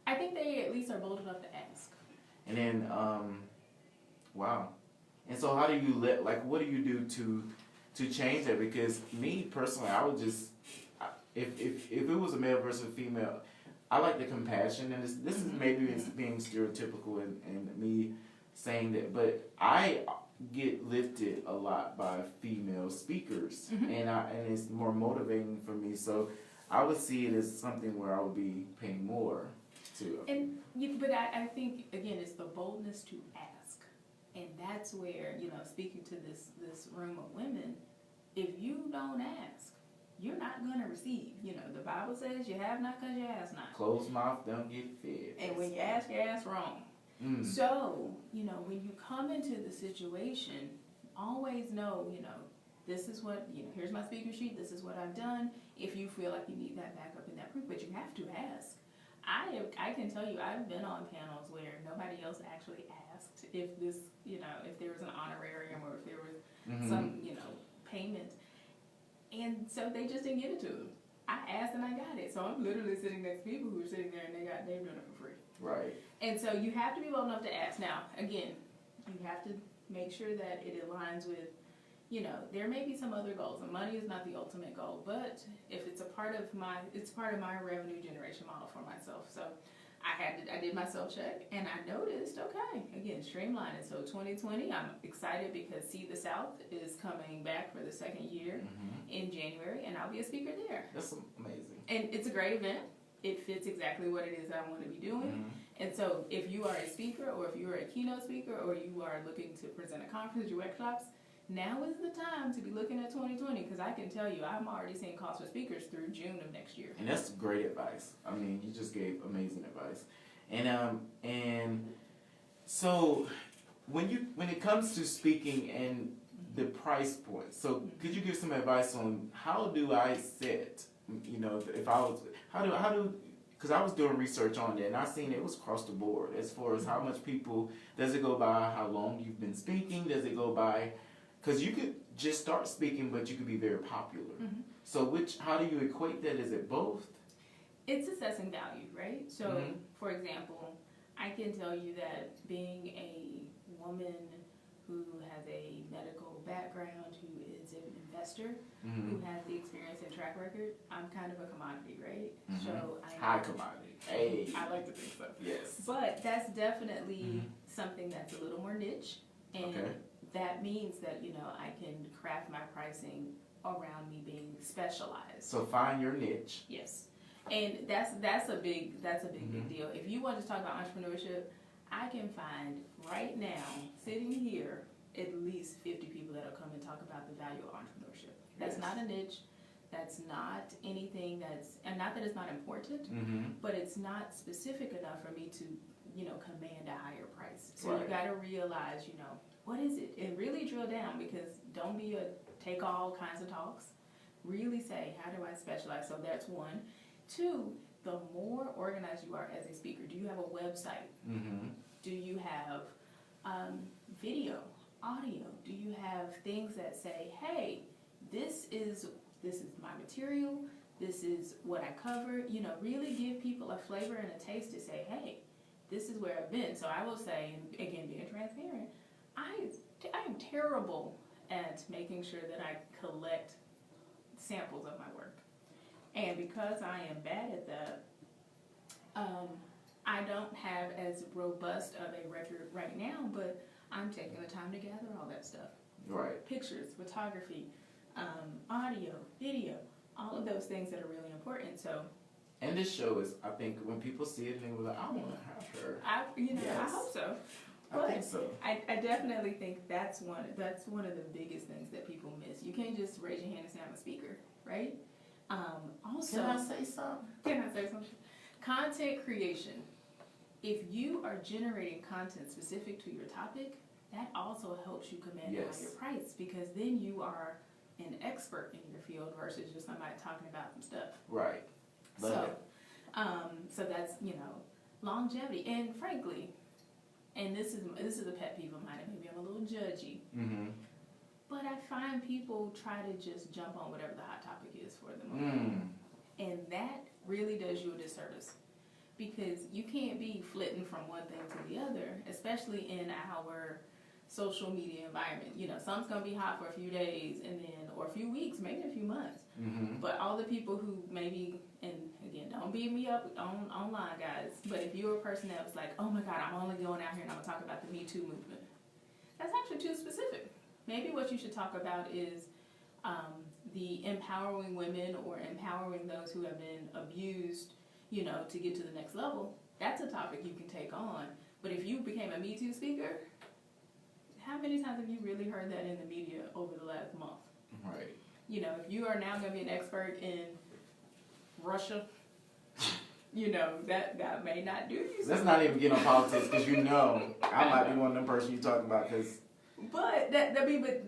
I think they at least are bold enough to ask. And then, wow. And so how do you what do you do to change that? Because me personally, I would just, if it was a male versus a female, I like the compassion, and this is maybe being stereotypical and me saying that, but I get lifted a lot by female speakers, and it's more motivating for me. So I would see it as something where I would be paying more to. But I think again, it's the boldness to ask, and that's where, you know, speaking to this room of women, if you don't ask, you're not going to receive. You know, the Bible says you have not because you ask not. Closed mouth don't get fed. And when you ask wrong. So, you know, when you come into the situation, always know, you know, this is what, you know, here's my speaker sheet, this is what I've done. If you feel like you need that backup and that proof, but you have to ask. I can tell you, I've been on panels where nobody else actually asked if this, you know, if there was an honorarium or if there was some, you know, payment. And so they just didn't give it to them. I asked and I got it. So I'm literally sitting next to people who are sitting there and they're doing it for free. Right. And so you have to be bold enough to ask. Now, again, you have to make sure that it aligns with, you know, there may be some other goals, and money is not the ultimate goal, but if it's part of my revenue generation model for myself. So I did my self check, and I noticed, okay, again, streamlining. So 2020, I'm excited because See the South is coming back for the second year in January, and I'll be a speaker there. That's amazing. And it's a great event. It fits exactly what it is that I want to be doing. And so if you are a speaker, or if you are a keynote speaker, or you are looking to present a conference or workshops, now is the time to be looking at 2020, because I can tell you I'm already seeing calls for speakers through June of next year. And that's great advice. I mean, you just gave amazing advice. And so when it comes to speaking and the price point, so could you give some advice on how do I set, you know, if I was, how do because I was doing research on that and I seen it was across the board as far as how much people, does it go by how long you've been speaking, does it go by, because you could just start speaking but you could be very popular. Mm-hmm. So how do you equate that? Is it both? It's assessing value, right? So, for example, I can tell you that being a woman who has a medical background, who is an investor, who has the experience and track record, I'm kind of a commodity, right? So High commodity. Hey. I like to think so. Yes. But that's definitely something that's a little more niche, and that means that, you know, I can craft my pricing around me being specialized. So find your niche. Yes. And that's a big deal. If you want to talk about entrepreneurship, I can find right now, sitting here, at least 50 people that'll come and talk about the value of entrepreneurship. That's not a niche. That's not anything and not that it's not important, but it's not specific enough for me to, you know, command a higher price. So you got to realize, you know, what is it? And really drill down, because don't be a take all kinds of talks. Really say, how do I specialize? So that's one. Two, the more organized you are as a speaker, do you have a website? Do you have video, audio? Do you have things that say, hey, this is my material, this is what I cover? You know, really give people a flavor and a taste to say, hey, this is where I've been. So I will say, and again, being transparent, I am terrible at making sure that I collect samples of my work. And because I am bad at that, I don't have as robust of a record right now, but I'm taking the time to gather all that stuff. Right. Pictures, photography, audio, video, all of those things that are really important. So. And this show is, I think, when people see it, they were like, I want to have her. I hope so. But I think so. I definitely think that's one of the biggest things that people miss. You can't just raise your hand and say I'm a speaker, right? Also, Can I say something? Can I say something? Content creation. If you are generating content specific to your topic, that also helps you command a higher price, because then you are an expert in your field versus just somebody talking about some stuff. Right. So that's, you know, longevity. And frankly, and this is a pet peeve of mine, and maybe I'm a little judgy, but I find people try to just jump on whatever the hot topic is for them. And that really does you a disservice, because you can't be flitting from one thing to the other, especially in our social media environment. You know, something's gonna be hot for a few days, and then, or a few weeks, maybe a few months. But all the people who maybe, and again, don't beat me up online, guys, but if you're a person that was like, oh my God, I'm only going out here and I'm gonna talk about the Me Too movement, that's actually too specific. Maybe what you should talk about is the empowering women or empowering those who have been abused, you know, to get to the next level. That's a topic you can take on. But if you became a Me Too speaker, how many times have you really heard that in the media over the last month? Right. You know, if you are now going to be an expert in Russia, you know, that may not do you. Let's not even get on politics, because you know I might be one of them person you talking about. But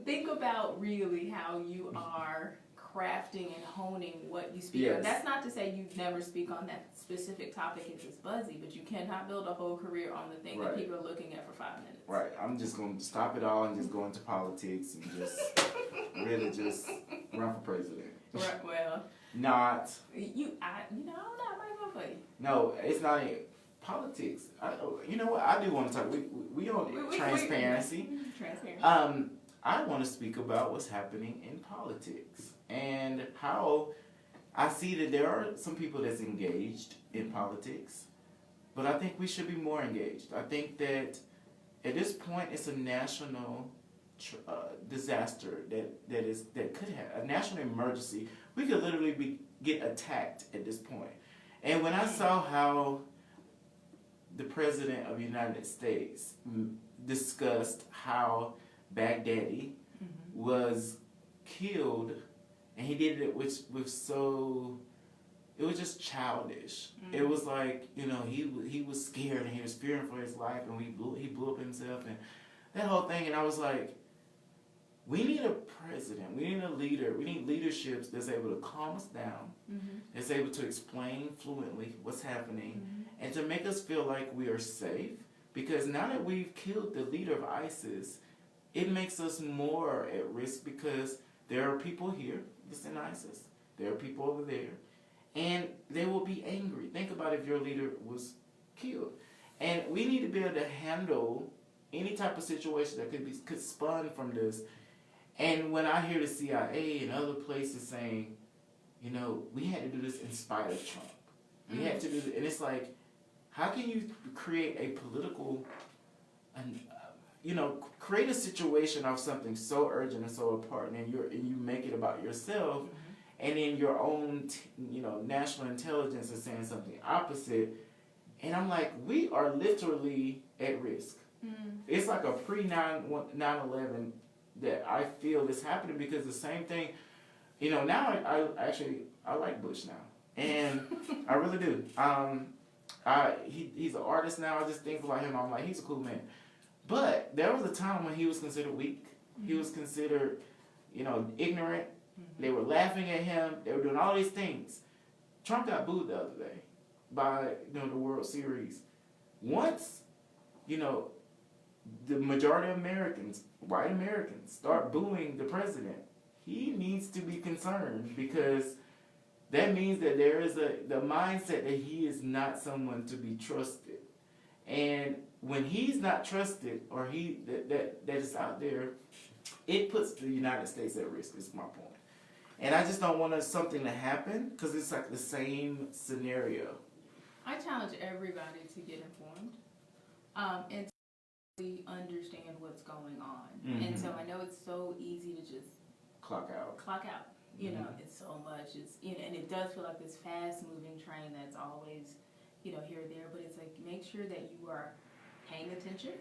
think about really how you are crafting and honing what you speak on. That's not to say you never speak on that specific topic if it's buzzy, but you cannot build a whole career on the thing that people are looking at for 5 minutes. Right. I'm just going to stop it all and just go into politics and just really just run for president. Right. Well. Not. I don't know. I might vote for you. No, it's not politics. You know what? I do want to talk. We on transparency. Transparency. I want to speak about what's happening in politics and how I see that there are some people that's engaged in politics, but I think we should be more engaged. I think that at this point it's a national disaster that could have a national emergency. We could literally get attacked at this point. And when I saw how the President of the United States discussed how Baghdadi was killed, and he did it with so, it was just childish. It was like, you know, he was scared and he was fearing for his life, and he blew up himself and that whole thing. And I was like, we need a president, we need a leader, we need leaderships that's able to calm us down, that's able to explain fluently what's happening, and to make us feel like we are safe. Because now that we've killed the leader of ISIS, it makes us more at risk, because there are people here that's in ISIS, there are people over there, and they will be angry. Think about if your leader was killed. And we need to be able to handle any type of situation that could spawn from this. And when I hear the CIA and other places saying, you know, we had to do this in spite of Trump. We had to do this. And it's like, how can you create a political, you know, create a situation of something so urgent and so important, and you make it about yourself, and then your own, you know, national intelligence is saying something opposite. And I'm like, we are literally at risk. It's like a pre-9/11 that I feel is happening, because the same thing, you know, now I like Bush now, and I really do. He's an artist now. I just think about him. I'm like, he's a cool man. But there was a time when he was considered weak. He was considered, you know, ignorant. They were laughing at him. They were doing all these things. Trump got booed the other day by, you know, the World Series. Once, you know, the majority of Americans, white Americans, start booing the president, he needs to be concerned, because that means that there is the mindset that he is not someone to be trusted. And when he's not trusted, or that is out there, it puts the United States at risk, is my point. And I just don't want something to happen, because it's like the same scenario. I challenge everybody to get informed, and to really understand what's going on. And so I know it's so easy to just clock out. You know, it's so much. It's, you know, and it does feel like this fast-moving train that's always, you know, here or there. But it's like, make sure that you are paying attention.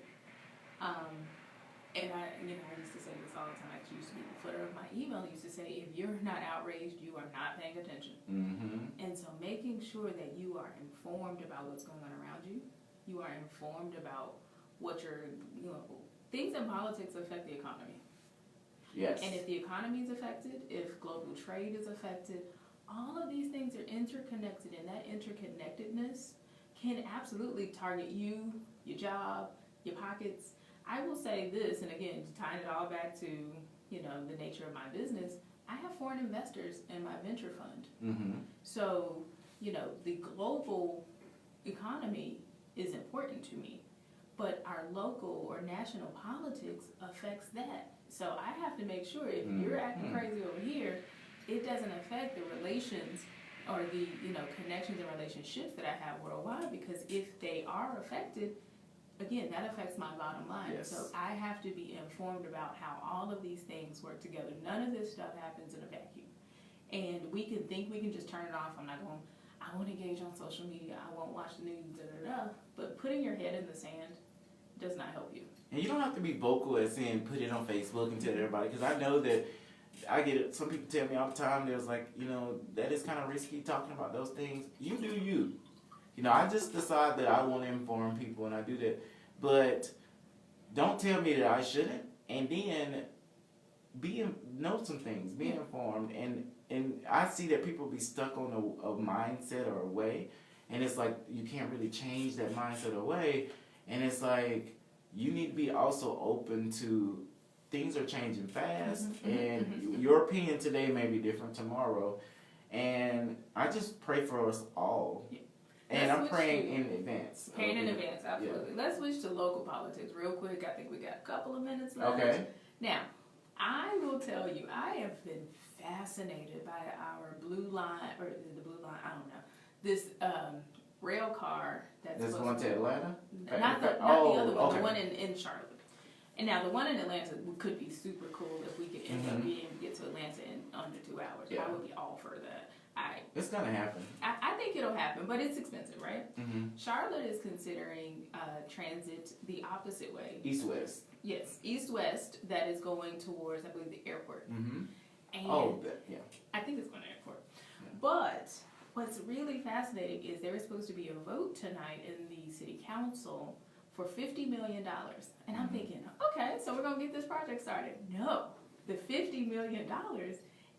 And I used to say this all the time. It used to be the footer of my email. I used to say, if you're not outraged, you are not paying attention. And so making sure that you are informed about what's going on around you. You are informed about what you know, things in politics affect the economy. Yes. And if the economy is affected, if global trade is affected, all of these things are interconnected, and that interconnectedness can absolutely target you, your job, your pockets. I will say this, and again, tying it all back to, you know, the nature of my business, I have foreign investors in my venture fund. So, you know, the global economy is important to me, but our local or national politics affects that. So I have to make sure if you're acting crazy over here, it doesn't affect the relations or the, you know, connections and relationships that I have worldwide, because if they are affected, again, that affects my bottom line. Yes. So I have to be informed about how all of these things work together. None of this stuff happens in a vacuum. And we can think we can just turn it off. I won't engage on social media. I won't watch the news, But putting your head in the sand does not help you. And you don't have to be vocal as saying put it on Facebook and tell everybody, because I know that I get it. Some people tell me all the time, there's like, you know, that is kind of risky talking about those things. You do you. You know, I just decide that I want to inform people, and I do that. But don't tell me that I shouldn't. And then know some things, be informed. And I see that people be stuck on a mindset or a way, and it's like you can't really change that mindset or way. And it's like you need to be also open to things are changing fast, and your opinion today may be different tomorrow. And I just pray for us all. Yeah. And I'm praying in advance. Praying in advance, absolutely. Yeah. Let's switch to local politics real quick. I think we got a couple of minutes left. Okay. Now, I will tell you, I have been fascinated by our blue line, or the blue line, I don't know, this rail car that's going to Atlanta? Not the other one, okay. The one in Charlotte. And now the one in Atlanta could be super cool if we could end up being able to get to Atlanta in under 2 hours. Yeah. I would be all for that. It's going to happen. I think it'll happen, but it's expensive, right? Charlotte is considering transit the opposite way. East-west. Yes, east-west, that is going towards, I believe, the airport. Mm-hmm. And yeah. I think it's going to the airport. Yeah. But what's really fascinating is there is supposed to be a vote tonight in the city council for $50 million. And I'm thinking, okay, so we're going to get this project started. No, the $50 million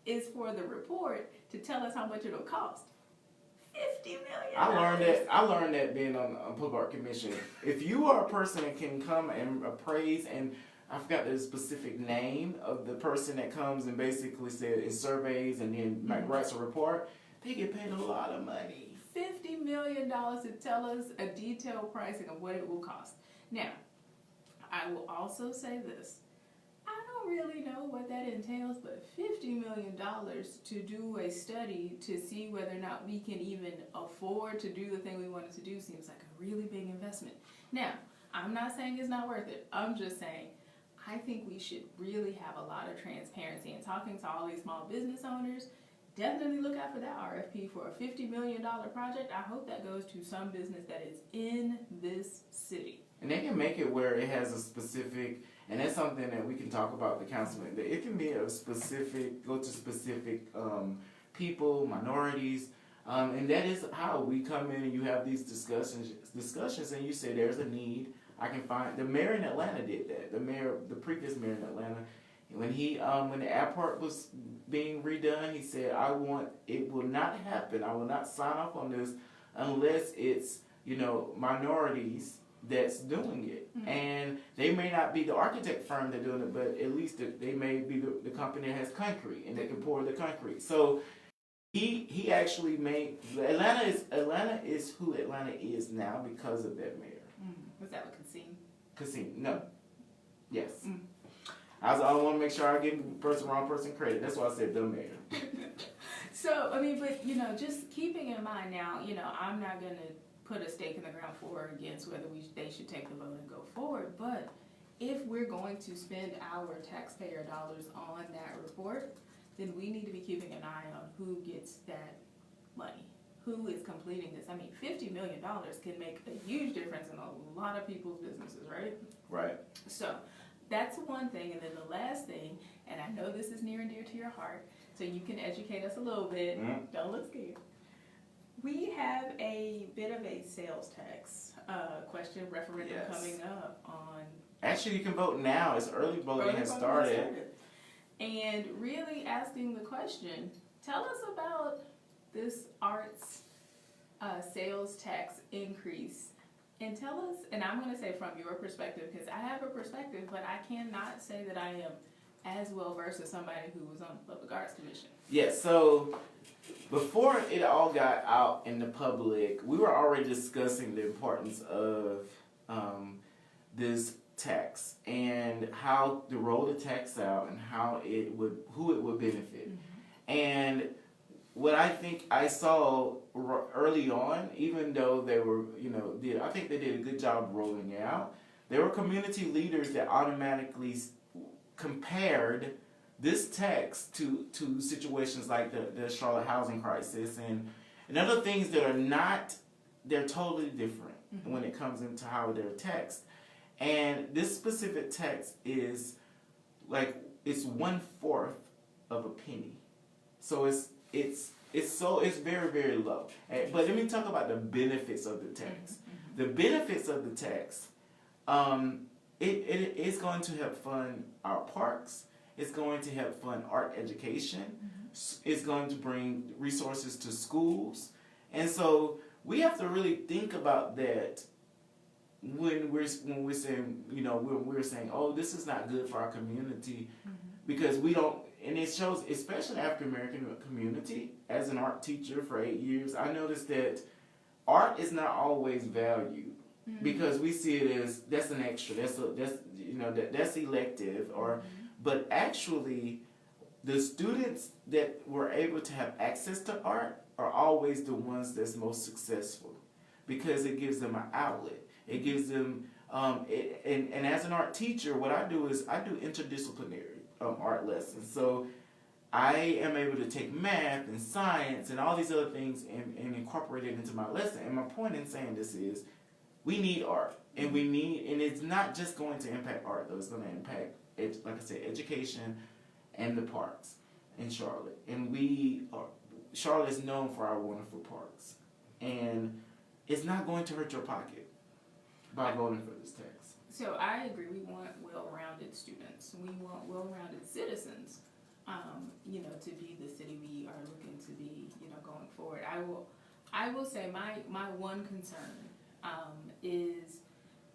is for the report to tell us how much it'll cost. $50 million. I learned that being on public art commission. If you are a person that can come and appraise, and I forgot the specific name of the person that comes and basically says it surveys and then writes a report, they get paid a lot of money. $50 million to tell us a detailed pricing of what it will cost. Now, I will also say this. I don't really know what that entails, but $50 million to do a study to see whether or not we can even afford to do the thing we wanted to do seems like a really big investment. Now, I'm not saying it's not worth it. I'm just saying I think we should really have a lot of transparency and talking to all these small business owners. Definitely look out for that RFP for a $50 million project. I hope that goes to some business that is in this city. And they can make it where it has a specific, and that's something that we can talk about with the councilman. It can be a specific, go to specific people, minorities, and that is how we come in and you have these discussions, and you say there's a need. I can find the mayor in Atlanta did that. The previous mayor in Atlanta, when the airport was being redone, he said, it will not happen. I will not sign off on this unless it's minorities that's doing it. Mm-hmm. And they may not be the architect firm that's doing it, but at least they may be the company that has concrete and they can pour the concrete. So he actually made Atlanta is who Atlanta is now because of that mayor. Was that what Cassim? Cassim, no. Yes. I want to make sure I give the wrong person credit. That's why I said the mayor. So, but just keeping in mind now, I'm not going to put a stake in the ground for or against whether they should take the vote and go forward. But if we're going to spend our taxpayer dollars on that report, then we need to be keeping an eye on who gets that money, who is completing this. $50 million can make a huge difference in a lot of people's businesses, right? Right. So that's one thing. And then the last thing, and I know this is near and dear to your heart, so you can educate us a little bit. Don't look scared. We have a bit of a sales tax question referendum coming up on. Actually, you can vote now. It's early voting has started. And really asking the question, tell us about this arts sales tax increase. And tell us, and I'm going to say from your perspective, because I have a perspective, but I cannot say that I am as well versed as somebody who was on the Public Arts Commission. Yes, so before it all got out in the public, we were already discussing the importance of this tax and how to roll the tax out and who it would benefit. Mm-hmm. And what I think I saw early on, even though they were, I think they did a good job rolling it out, there were community leaders that automatically compared this tax to situations like the Charlotte housing crisis and other things that are not, they're totally different when it comes into how they're taxed. And this specific tax is it's 1/4 of a penny. So it's very, very low. But let me talk about the benefits of the tax. The benefits of the tax, it is going to help fund our parks. It's going to help fund art education. It's going to bring resources to schools. And so we have to really think about that when we're saying, when we're saying, oh, this is not good for our community, because we don't, and it shows, especially African American community. As an art teacher for 8 years, I noticed that art is not always valued because we see it as that's an extra, that's elective, but actually, the students that were able to have access to art are always the ones that's most successful because it gives them an outlet. It gives them, and as an art teacher, what I do is I do interdisciplinary art lessons. So I am able to take math and science and all these other things and incorporate it into my lesson. And my point in saying this is we need art. And we need, and it's not just going to impact art though, it's going to impact, like I said, education and the parks in Charlotte. And Charlotte is known for our wonderful parks. And it's not going to hurt your pocket by voting for this tax. So I agree. We want well-rounded students. We want well-rounded citizens. To be the city we are looking to be. Going forward. I will say my one concern is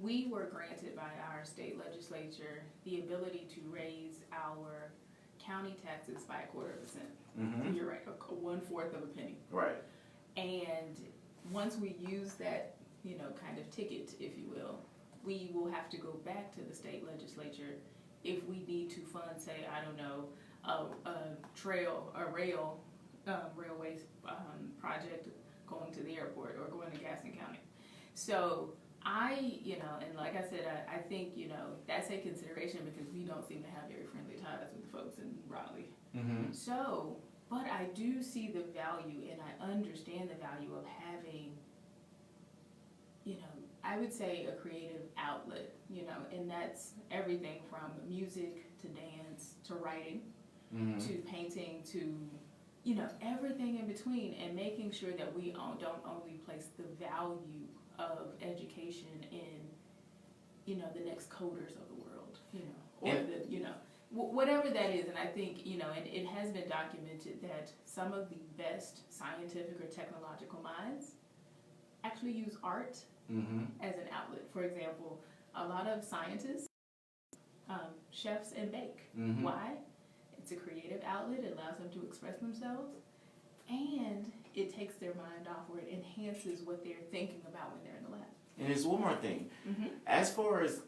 we were granted by our state legislature the ability to raise our county taxes by 1/4%. Mm-hmm. You're right, 1/4 of a penny. Right. And once we use that, kind of ticket, if you will, we will have to go back to the state legislature if we need to fund, say, I don't know, a railway project going to the airport or going to Gaston County. So and like I said, I think, that's a consideration because we don't seem to have very friendly ties with the folks in Raleigh. Mm-hmm. So, but I do see the value and I understand the value of having, I would say a creative outlet, and that's everything from music to dance to writing, Mm-hmm. to painting to, everything in between, and making sure that we don't only place the value of education in, the next coders of the world, or whatever that is. And I think, and it has been documented that some of the best scientific or technological minds actually use art Mm-hmm. as an outlet. For example, a lot of scientists, chefs, and bake. Mm-hmm. Why? It's a creative outlet. It allows them to express themselves, and it takes their mind off, or it enhances what they're thinking about when they're in the lab. And there's one more thing. Mm-hmm. As far as,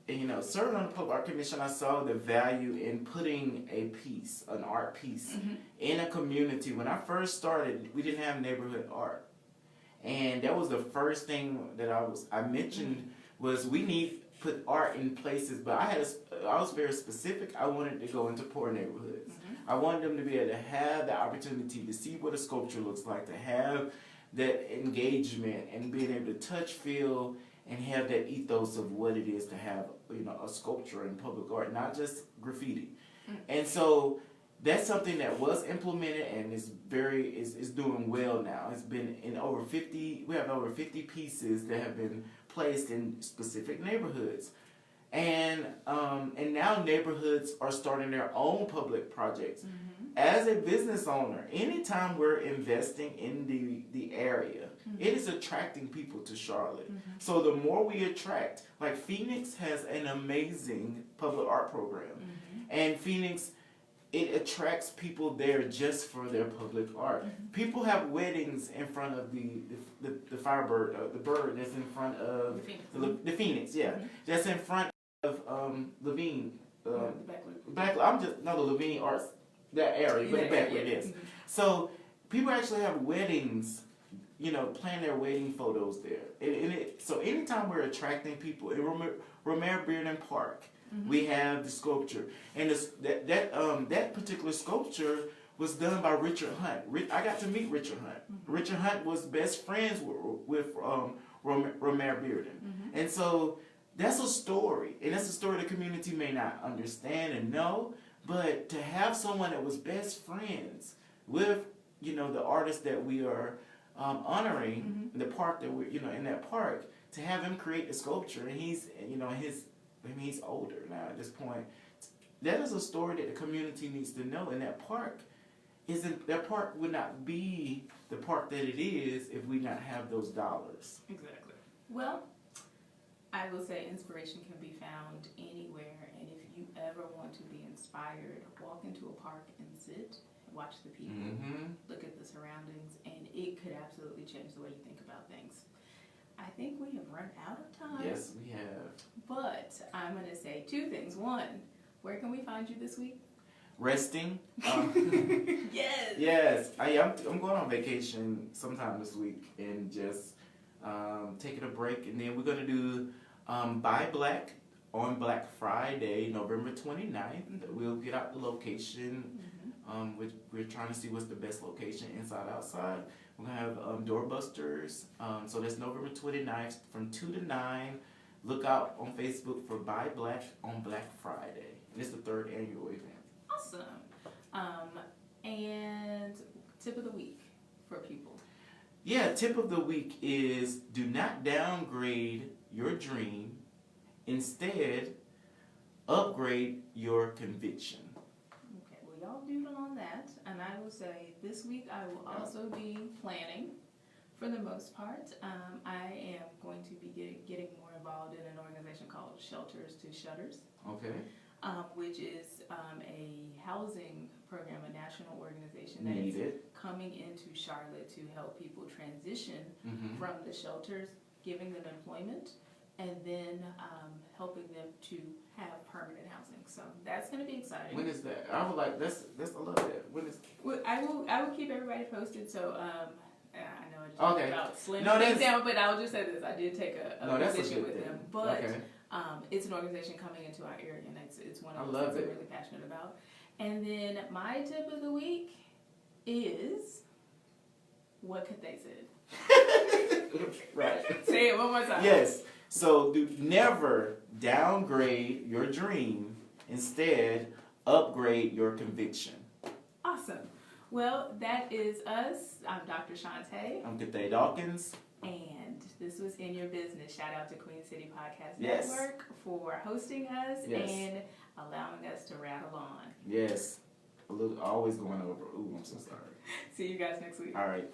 serving on the Public Art Commission, I saw the value in putting an art piece, Mm-hmm. in a community. When I first started, we didn't have neighborhood art. And that was the first thing that I mentioned was we need put art in places, but I was very specific. I wanted to go into poor neighborhoods. Mm-hmm. I wanted them to be able to have the opportunity to see what a sculpture looks like, to have that engagement and being able to touch, feel, and have that ethos of what it is to have, a sculpture in public art, not just graffiti. Mm-hmm. And so that's something that was implemented and is doing well now. It's been in we have over 50 pieces that have been placed in specific neighborhoods. And now neighborhoods are starting their own public projects. Mm-hmm. As a business owner, anytime we're investing in the area, Mm-hmm. it is attracting people to Charlotte. Mm-hmm. So the more we attract, like Phoenix has an amazing public art program. Mm-hmm. And Phoenix, it attracts people there just for their public art. Mm-hmm. People have weddings in front of the firebird, the bird that's in front of the Phoenix, yeah, Mm-hmm. that's in front of Levine. The Levine Arts, that area, but the backwood, yes. Mm-hmm. So people actually have weddings, plan their wedding photos there. So anytime we're attracting people, in Romare Bearden Park, Mm-hmm. we have the sculpture, and that particular sculpture was done by Richard Hunt. I got to meet Richard Hunt. Mm-hmm. Richard Hunt was best friends with Romare Bearden, Mm-hmm. and so that's a story, and that's a story the community may not understand and know, but to have someone that was best friends with the artist that we are honoring, Mm-hmm. the park that we're in that park, to have him create the sculpture, and he's he's older now at this point. That is a story that the community needs to know, and that park would not be the park that it is if we not have those dollars. Exactly. Well, I will say inspiration can be found anywhere, and if you ever want to be inspired, walk into a park and sit, watch the people, Mm-hmm. look at the surroundings, and it could absolutely change the way you think about things. I think we have run out of time. Yes, we have. But I'm going to say two things. One, where can we find you this week? Resting. Yes. Yes, I'm going on vacation sometime this week and just taking a break, and then we're gonna do Buy Black on Black Friday, November 29th. Mm-hmm. We'll get out the location. Mm-hmm. We're trying to see what's the best location, inside, outside. We're gonna have doorbusters. So that's November 29th from 2 to 9. look out on Facebook for Buy Black on Black Friday. And it's the 3rd annual event. Awesome. And tip of the week for people. Yeah, tip of the week is do not downgrade your dream. Instead, upgrade your conviction. Okay, well, y'all doodle on that. And I will say this week I will also be planning for the most part. I am going to be getting more involved in an organization called Shelters to Shutters. Okay. Which is a housing program, a national organization that Need is it. coming into Charlotte to help people transition Mm-hmm. from the shelters, giving them employment, and then helping them to have permanent housing. So that's going to be exciting. When is that? I would like that's I love that. When is? Well, I will keep everybody posted. So I know I just Okay. talked about slim No, things that's- down, but I'll just say this: I did take a That's a position good with thing. them, but. Okay. It's an organization coming into our area, and it's one I of the love things I'm it. really passionate about. And then my tip of the week is, what could they say? Right. Say it one more time. Yes. So do never downgrade your dream. Instead, upgrade your conviction. Awesome. Well, that is us. I'm Dr. Shantae, I'm Kathay Dawkins. and this was In Your Business. Shout out to Queen City Podcast Yes. Network for hosting us Yes. and allowing us to rattle on. Yes. Always going over. Ooh, I'm so sorry. See you guys next week. All right.